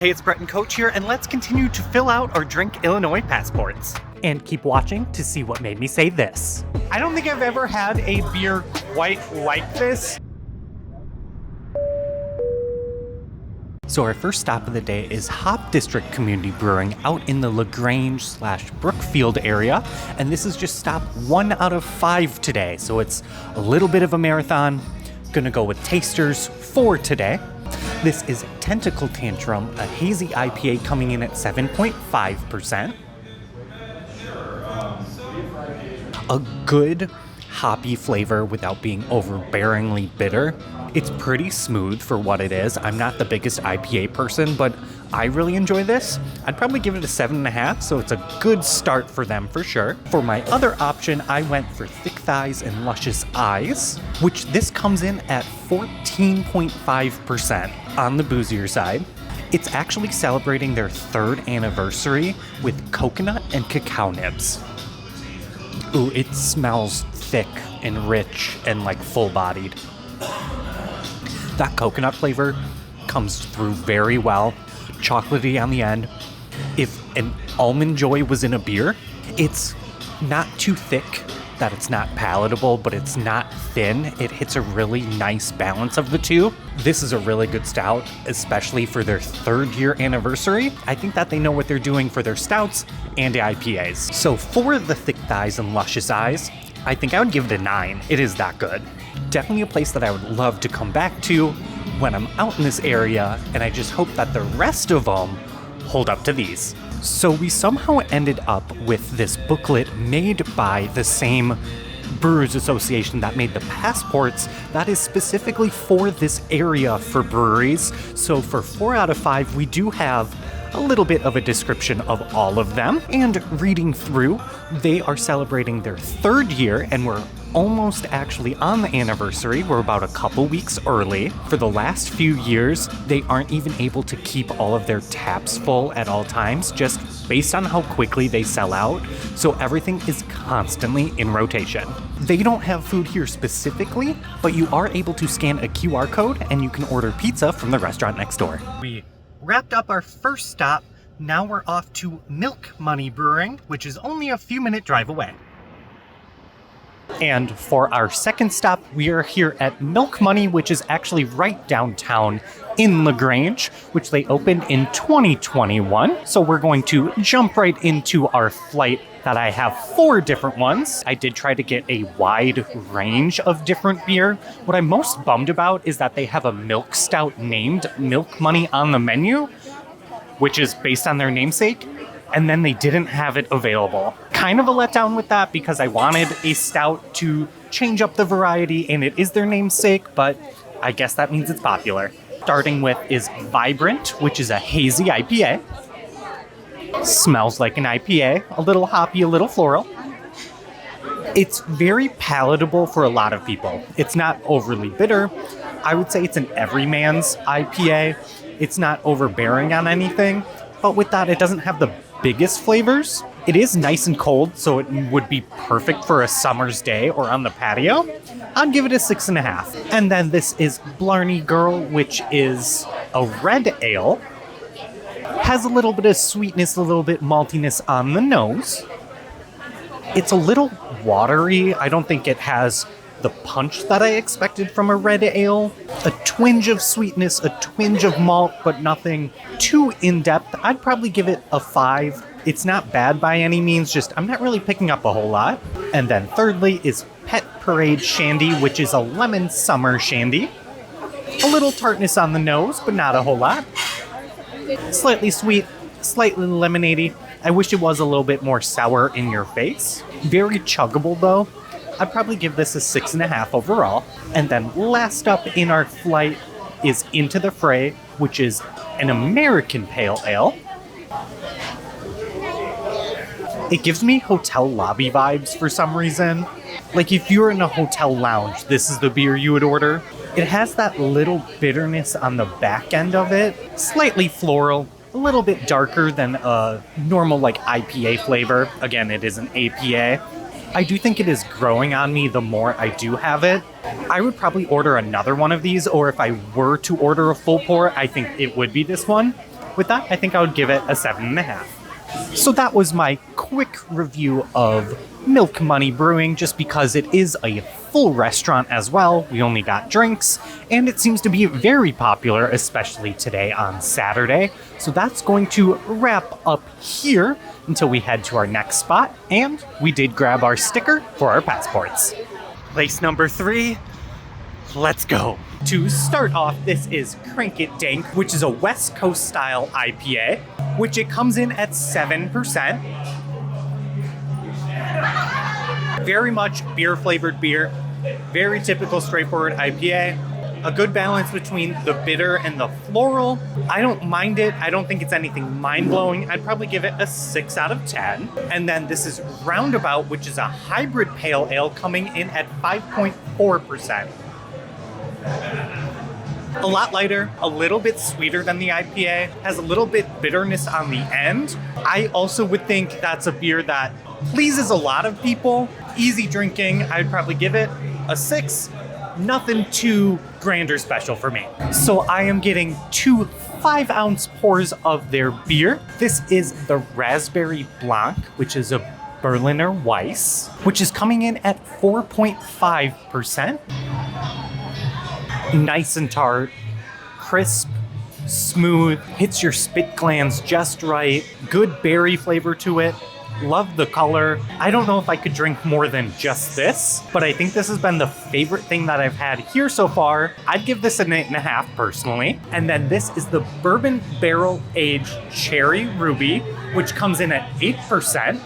Hey, it's Brett and Coach here, and let's continue to fill out our Drink Illinois passports. And keep watching to see what made me say this. I don't think I've ever had a beer quite like this. So our first stop of the day is Hop District Community Brewing out in the Grange/Brookfield area. And this is just stop 1 out of 5 today. So it's a little bit of a marathon. Gonna go with tasters 4 today. This is Tentacle Tantrum, a hazy IPA coming in at 7.5%. A good hoppy flavor without being overbearingly bitter. It's pretty smooth for what it is. I'm not the biggest IPA person, but I really enjoy this. I'd probably give it a 7.5, so it's a good start for them for sure. For my other option, I went for Thick Thighs and Luscious Eyes, which this comes in at 14.5% on the boozier side. It's actually celebrating their 3rd anniversary with coconut and cacao nibs. Ooh, it smells thick and rich and like full-bodied. That coconut flavor comes through very well. Chocolatey on the end. If an Almond Joy was in a beer, it's not too thick that it's not palatable, but it's not thin. It hits a really nice balance of the two. This is a really good stout, especially for their 3rd year anniversary. I think that they know what they're doing for their stouts and IPAs. So for the Thick Thighs and Luscious Eyes, I think I would give it a 9. It is that good. Definitely a place that I would love to come back to when I'm out in this area, and I just hope that the rest of them hold up to these. So we somehow ended up with this booklet made by the same Brewers Association that made the passports that is specifically for this area for breweries. So for 4 out of 5, we do have a little bit of a description of all of them. And reading through, they are celebrating their 3rd year, and we're almost actually on the anniversary. We're about a couple weeks early. For the last few years, they aren't even able to keep all of their taps full at all times, just based on how quickly they sell out. So everything is constantly in rotation. They don't have food here specifically, but you are able to scan a QR code and you can order pizza from the restaurant next door. We wrapped up our first stop. Now we're off to Money Brewing, which is only a few minute drive away. And for our second stop, we are here at Milk Money, which is actually right downtown in Grange, which they opened in 2021. So we're going to jump right into our flight that I have 4 different ones. I did try to get a wide range of different beer. What I'm most bummed about is that they have a milk stout named Milk Money on the menu, which is based on their namesake, and then they didn't have it available. Kind of a letdown with that because I wanted a stout to change up the variety, and it is their namesake, but I guess that means it's popular. Starting with is Vibrant, which is a hazy IPA. Smells like an IPA, a little hoppy, a little floral. It's very palatable for a lot of people. It's not overly bitter. I would say it's an everyman's IPA. It's not overbearing on anything, but with that, it doesn't have the biggest flavors. It is nice and cold, so it would be perfect for a summer's day or on the patio. I'd give it a 6.5. And then this is Blarney Girl, which is a red ale. Has a little bit of sweetness, a little bit maltiness on the nose. It's a little watery. I don't think it has the punch that I expected from a red ale. A twinge of sweetness, a twinge of malt, but nothing too in-depth. I'd probably give it a 5. It's not bad by any means, just I'm not really picking up a whole lot. And then thirdly is Pet Parade Shandy, which is a lemon summer shandy. A little tartness on the nose, but not a whole lot. Slightly sweet, slightly lemonade-y. I wish it was a little bit more sour in your face. Very chuggable though. I'd probably give this a 6.5 overall. And then last up in our flight is Into the Fray, which is an American Pale Ale. It gives me hotel lobby vibes for some reason. Like if you're in a hotel lounge, this is the beer you would order. It has that little bitterness on the back end of it. Slightly floral, a little bit darker than a normal like IPA flavor. Again, it is an APA. I do think it is growing on me the more I do have it. I would probably order another one of these, or if I were to order a full pour, I think it would be this one. with that, I think I would give it a 7.5. So that was my quick review of Milk Money Brewing, just because it is a full restaurant as well. We only got drinks, and it seems to be very popular, especially today on Saturday. So that's going to wrap up here until we head to our next spot, and we did grab our sticker for our passports. Place number 3, let's go. To start off, this is Crank It Dank, which is a West Coast style IPA, which it comes in at 7%. Very much beer flavored beer, very typical straightforward IPA. A good balance between the bitter and the floral. I don't mind it. I don't think it's anything mind-blowing. I'd probably give it a 6 out of 10. And then this is Roundabout, which is a hybrid pale ale coming in at 5.4%. A lot lighter, a little bit sweeter than the IPA, has a little bit bitterness on the end. I also would think that's a beer that pleases a lot of people. Easy drinking, I'd probably give it a 6. Nothing too grand or special for me. So I am getting 2 5-ounce pours of their beer. This is the Raspberry Blanc, which is a Berliner Weiss, which is coming in at 4.5%. Nice and tart, crisp, smooth, hits your spit glands just right, good berry flavor to it. Love the color. I don't know if I could drink more than just this, but I think this has been the favorite thing that I've had here so far. I'd give this an 8.5 personally. And then this is the Bourbon Barrel Aged Cherry Ruby, which comes in at 8%.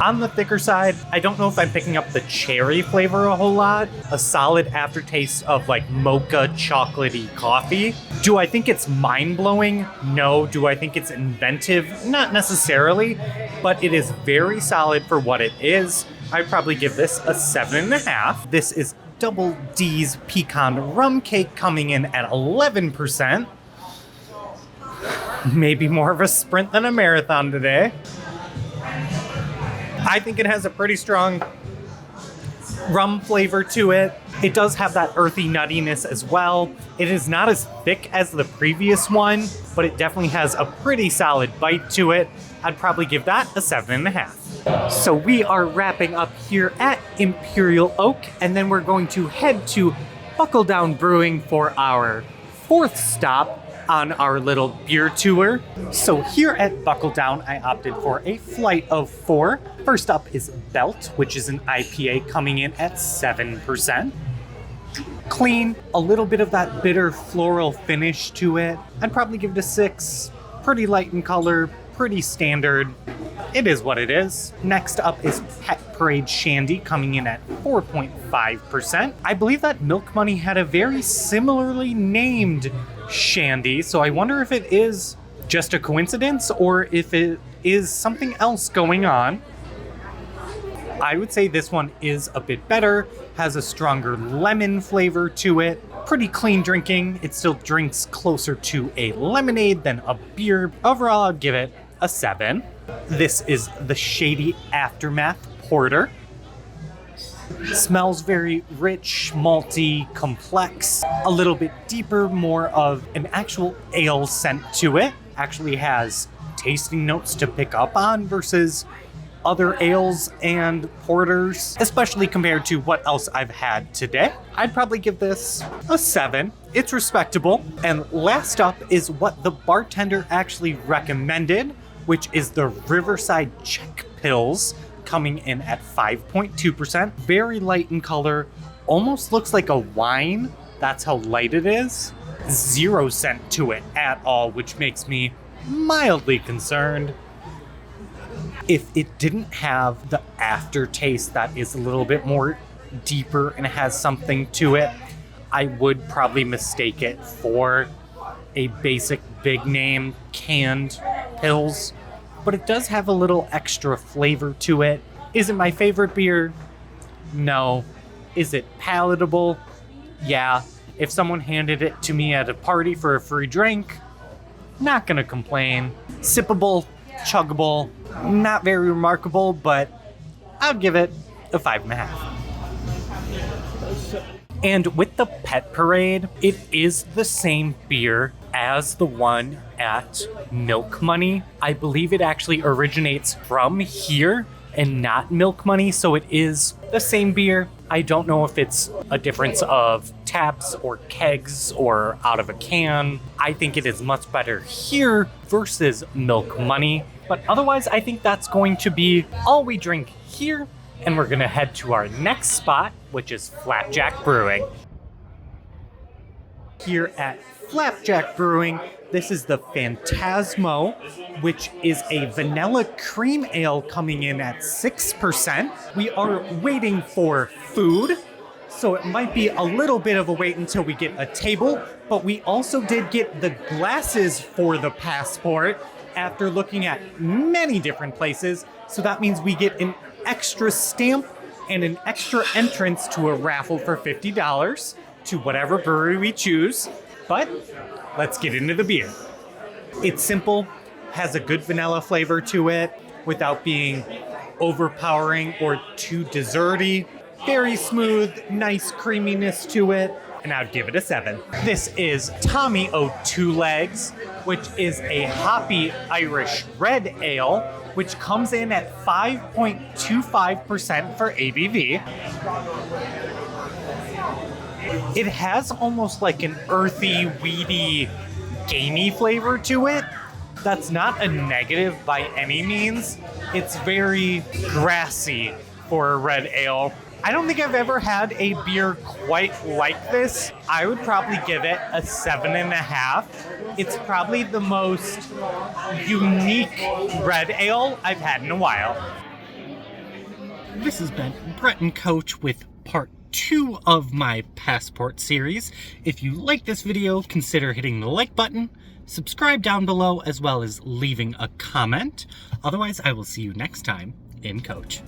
On the thicker side, I don't know if I'm picking up the cherry flavor a whole lot. A solid aftertaste of like mocha chocolatey coffee. Do I think it's mind-blowing? No. Do I think it's inventive? Not necessarily, but it is very solid for what it is. I'd probably give this a 7.5. This is Double D's Pecan Rum Cake coming in at 11%. Maybe more of a sprint than a marathon today. I think it has a pretty strong rum flavor to it. It does have that earthy nuttiness as well. It is not as thick as the previous one, but it definitely has a pretty solid bite to it. I'd probably give that a 7.5. So we are wrapping up here at Imperial Oak, and then we're going to head to BuckleDown Brewing for our 4th stop on our little beer tour. So here at BuckleDown, I opted for a flight of 4. First up is Belt, which is an IPA coming in at 7%. Clean, a little bit of that bitter floral finish to it. I'd probably give it a 6. Pretty light in color, pretty standard. It is what it is. Next up is Pet Parade Shandy coming in at 4.5%. I believe that Milk Money had a very similarly named Shandy, so I wonder if it is just a coincidence or if it is something else going on. I would say this one is a bit better, has a stronger lemon flavor to it. Pretty clean drinking. It still drinks closer to a lemonade than a beer. Overall, I'd give it a 7. This is the Shady Aftermath Porter. Smells very rich, malty, complex, a little bit deeper, more of an actual ale scent to it. Actually has tasting notes to pick up on versus other ales and porters, especially compared to what else I've had today. I'd probably give this a 7. It's respectable. And last up is what the bartender actually recommended, which is the Riverside Czech Pils, coming in at 5.2%. Very light in color, almost looks like a wine. That's how light it is. 0 scent to it at all, which makes me mildly concerned. If it didn't have the aftertaste that is a little bit more deeper and has something to it, I would probably mistake it for a basic big name canned Pils. But it does have a little extra flavor to it. Is it my favorite beer? No. Is it palatable? Yeah. If someone handed it to me at a party for a free drink, not gonna complain. Sippable, chuggable, not very remarkable, but I'd give it a 5.5. And with the Pet Parade, it is the same beer, as the one at Milk Money. I believe it actually originates from here and not Milk Money, so it is the same beer. I don't know if it's a difference of taps or kegs or out of a can. I think it is much better here versus Milk Money, but otherwise I think that's going to be all we drink here, and we're gonna head to our next spot, which is Flapjack Brewing. Here at Flapjack Brewing, this is the Phantasmo, which is a vanilla cream ale coming in at 6%. We are waiting for food, so it might be a little bit of a wait until we get a table, but we also did get the glasses for the passport after looking at many different places, so that means we get an extra stamp and an extra entrance to a raffle for $50 to whatever brewery we choose. But let's get into the beer. It's simple, has a good vanilla flavor to it without being overpowering or too desserty. Very smooth, nice creaminess to it, and I'd give it a 7. This is Tommy O' Two Legs, which is a hoppy Irish red ale, which comes in at 5.25% for ABV. It has almost like an earthy, weedy, gamey flavor to it. That's not a negative by any means. It's very grassy for a red ale. I don't think I've ever had a beer quite like this. I would probably give it a 7.5. It's probably the most unique red ale I've had in a while. This has been Brett and Coach with part 2 of my Passport series. If you like this video, consider hitting the like button, subscribe down below, as well as leaving a comment. Otherwise, I will see you next time in Coach.